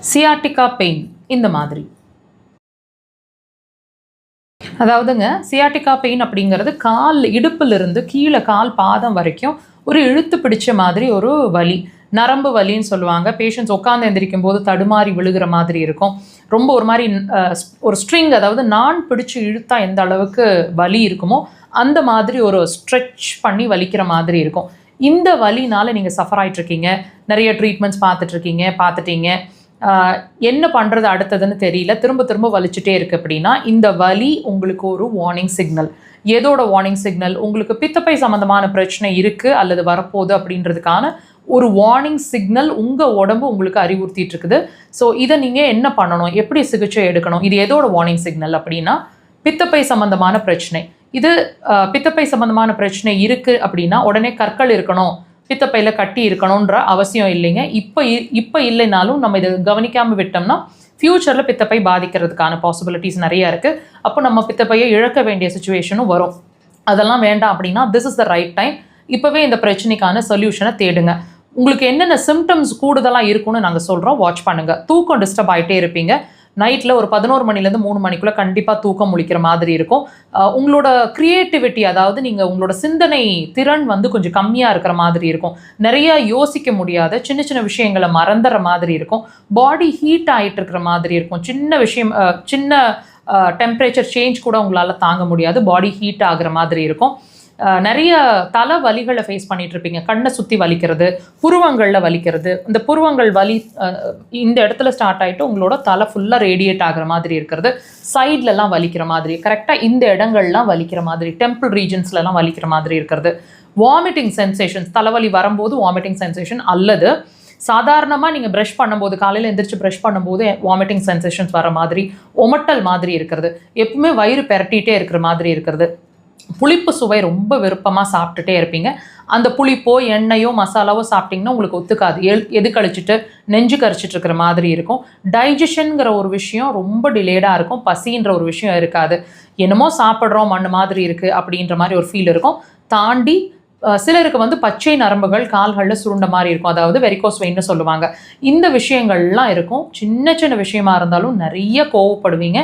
Sciatica pain இந்த மாதிரி. அதாவதுங்க, சியாட்டிகா பெயின் அப்படிங்கிறது இடுப்பிலிருந்து கீழே கால் பாதம் வரைக்கும் ஒரு இழுத்து பிடிச்ச மாதிரி ஒரு வலி, நரம்பு வலின்னு சொல்லுவாங்க. பேஷண்ட்ஸ் உட்காந்து எந்திரிக்கும் போது தடுமாறி விழுகிற மாதிரி இருக்கும். ரொம்ப ஒரு மாதிரி ஒரு ஸ்ட்ரிங், அதாவது நான் பிடிச்சி இழுத்தா எந்த அளவுக்கு வலி இருக்குமோ அந்த மாதிரி ஒரு ஸ்ட்ரெச் பண்ணி வலிக்கிற மாதிரி இருக்கும். இந்த வலினால நீங்கள் சஃபர் ஆகிட்ருக்கீங்க, நிறைய ட்ரீட்மெண்ட்ஸ் பார்த்துட்டீங்க, என்ன பண்ணுறது அடுத்ததுன்னு தெரியல, திரும்ப திரும்ப வலிச்சுட்டே இருக்குது அப்படின்னா இந்த வலி உங்களுக்கு ஒரு வார்னிங் சிக்னல். எதோட வார்னிங் சிக்னல்? உங்களுக்கு பித்தப்பை சம்மந்தமான பிரச்சனை இருக்குது அல்லது வரப்போகுது அப்படின்றதுக்கான ஒரு வார்னிங் சிக்னல் உங்கள் உடம்பு உங்களுக்கு அறிவுறுத்திட்டு இருக்குது. ஸோ இதை நீங்கள் என்ன பண்ணணும், எப்படி சிகிச்சை எடுக்கணும்? இது எதோட வார்னிங் சிக்னல் அப்படின்னா பித்தப்பை சம்மந்தமான பிரச்சனை. இது பித்தப்பை சம்மந்தமான பிரச்சனை இருக்குது அப்படின்னா உடனே கற்கள் இருக்கணும், பித்தப்பையில் கட்டி இருக்கணுன்ற அவசியம் இல்லைங்க. இப்போ இல்லைனாலும் நம்ம இதை கவனிக்காமல் விட்டோம்னா ஃப்யூச்சரில் பித்தப்பை பாதிக்கிறதுக்கான பாசிபிலிட்டிஸ் நிறையா இருக்குது. அப்போ நம்ம பித்தப்பையை இழக்க வேண்டிய சுச்சுவேஷனும் வரும். அதெல்லாம் வேண்டாம் அப்படின்னா this is the right time. இப்போவே இந்த பிரச்சனைக்கான சொல்யூஷனை தேடுங்க. உங்களுக்கு என்னென்ன சிம்டம்ஸ் கூடுதலாக இருக்குன்னு நாங்கள் சொல்கிறோம், வாட்ச் பண்ணுங்கள். தூக்கம் டிஸ்டர்ப் ஆகிட்டே இருப்பீங்க. நைட்டில் ஒரு 11 மணிலேருந்து 3 மணிக்குள்ளே கண்டிப்பாக தூக்கம் முழிக்கிற மாதிரி இருக்கும். உங்களோட க்ரியேட்டிவிட்டி, அதாவது நீங்கள் உங்களோட சிந்தனை திறன் கொஞ்சம் கம்மியாக இருக்கிற மாதிரி இருக்கும். நிறையா யோசிக்க முடியாத, சின்ன சின்ன விஷயங்களை மறந்துற மாதிரி இருக்கும். பாடி ஹீட் ஆகிட்டு இருக்கிற மாதிரி இருக்கும். சின்ன டெம்பரேச்சர் சேஞ்ச் கூட உங்களால் தாங்க முடியாது, பாடி ஹீட் ஆகிற மாதிரி இருக்கும். நிறைய தலை வலிகளை ஃபேஸ் பண்ணிட்டு இருப்பீங்க. கண்ணை சுற்றி வலிக்கிறது, புருவங்களில் வலிக்கிறது. இந்த புருவங்கள் வலி இந்த இடத்துல ஸ்டார்ட் ஆகிட்டு உங்களோட தலை ஃபுல்லாக ரேடியேட் ஆகிற மாதிரி இருக்கிறது, சைட்லலாம் வலிக்கிற மாதிரி, கரெக்டாக இந்த இடங்கள்லாம் வலிக்கிற மாதிரி, டெம்பிள் ரீஜன்ஸ்லலாம் வலிக்கிற மாதிரி இருக்கிறது. வாமிட்டிங் சென்சேஷன்ஸ், தலைவலி வரும்போது வாமிட்டிங் சென்சேஷன், அல்லது சாதாரணமாக நீங்கள் ப்ரஷ் பண்ணும்போது, காலையில் எந்திரிச்சு ப்ரஷ் பண்ணும்போது வாமிட்டிங் சென்சேஷன்ஸ் வர மாதிரி, ஒமட்டல் மாதிரி இருக்கிறது, எப்பவுமே வயிறு பெரட்டிகிட்டே இருக்கிற மாதிரி இருக்கிறது, புளிப்பு சுவை ரொம்ப விருப்பமாக சாப்பிட்டுட்டே இருப்பீங்க. அந்த புளிப்போ எண்ணெயோ மசாலாவோ சாப்பிட்டிங்கன்னா உங்களுக்கு ஒத்துக்காது, எது கழிச்சிட்டு நெஞ்சு கரிச்சிட்டு இருக்கிற மாதிரி இருக்கும். டைஜஷனுங்கிற ஒரு விஷயம் ரொம்ப டிலேடாக இருக்கும். பசின்ற ஒரு விஷயம் இருக்காது. என்னமோ சாப்பிட்றோம் மண்ணு மாதிரி இருக்குது அப்படின்ற மாதிரி ஒரு ஃபீல் இருக்கும். தாண்டி சிலருக்கு பச்சை நரம்புகள் கால்களில் சுருண்ட மாதிரி இருக்கும், அதாவது வெரிகோஸ் வெயின்னு சொல்லுவாங்க. இந்த விஷயங்கள்லாம் இருக்கும். சின்ன சின்ன விஷயமா இருந்தாலும் நிறைய கோவப்படுவீங்க.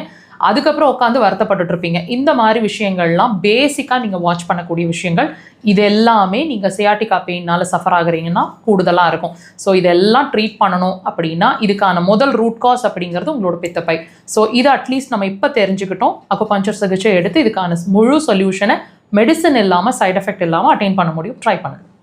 அதுக்கப்புறம் உட்காந்து வருத்தப்பட்டுட்டு இருப்பீங்க. இந்த மாதிரி விஷயங்கள்லாம் பேசிக்காக நீங்கள் வாட்ச் பண்ணக்கூடிய விஷயங்கள். இது எல்லாமே நீங்கள் சியாட்டிகா பெயினால் சஃபர் ஆகுறீங்கன்னா கூடுதலாக இருக்கும். ஸோ இதெல்லாம் ட்ரீட் பண்ணணும் அப்படின்னா இதுக்கான முதல் ரூட் காஸ் அப்படிங்கிறது உங்களோட பித்தப்பை. ஸோ இதை அட்லீஸ்ட் நம்ம இப்போ தெரிஞ்சுக்கிட்டோம். அக்குபஞ்சர் சிகிச்சை எடுத்து இதுக்கான முழு சொல்யூஷனை மெடிசன் இல்லாமல், சைட் எஃபெக்ட் இல்லாமல் அட்டைன் பண்ண முடியும். ட்ரை பண்ணுங்கள்.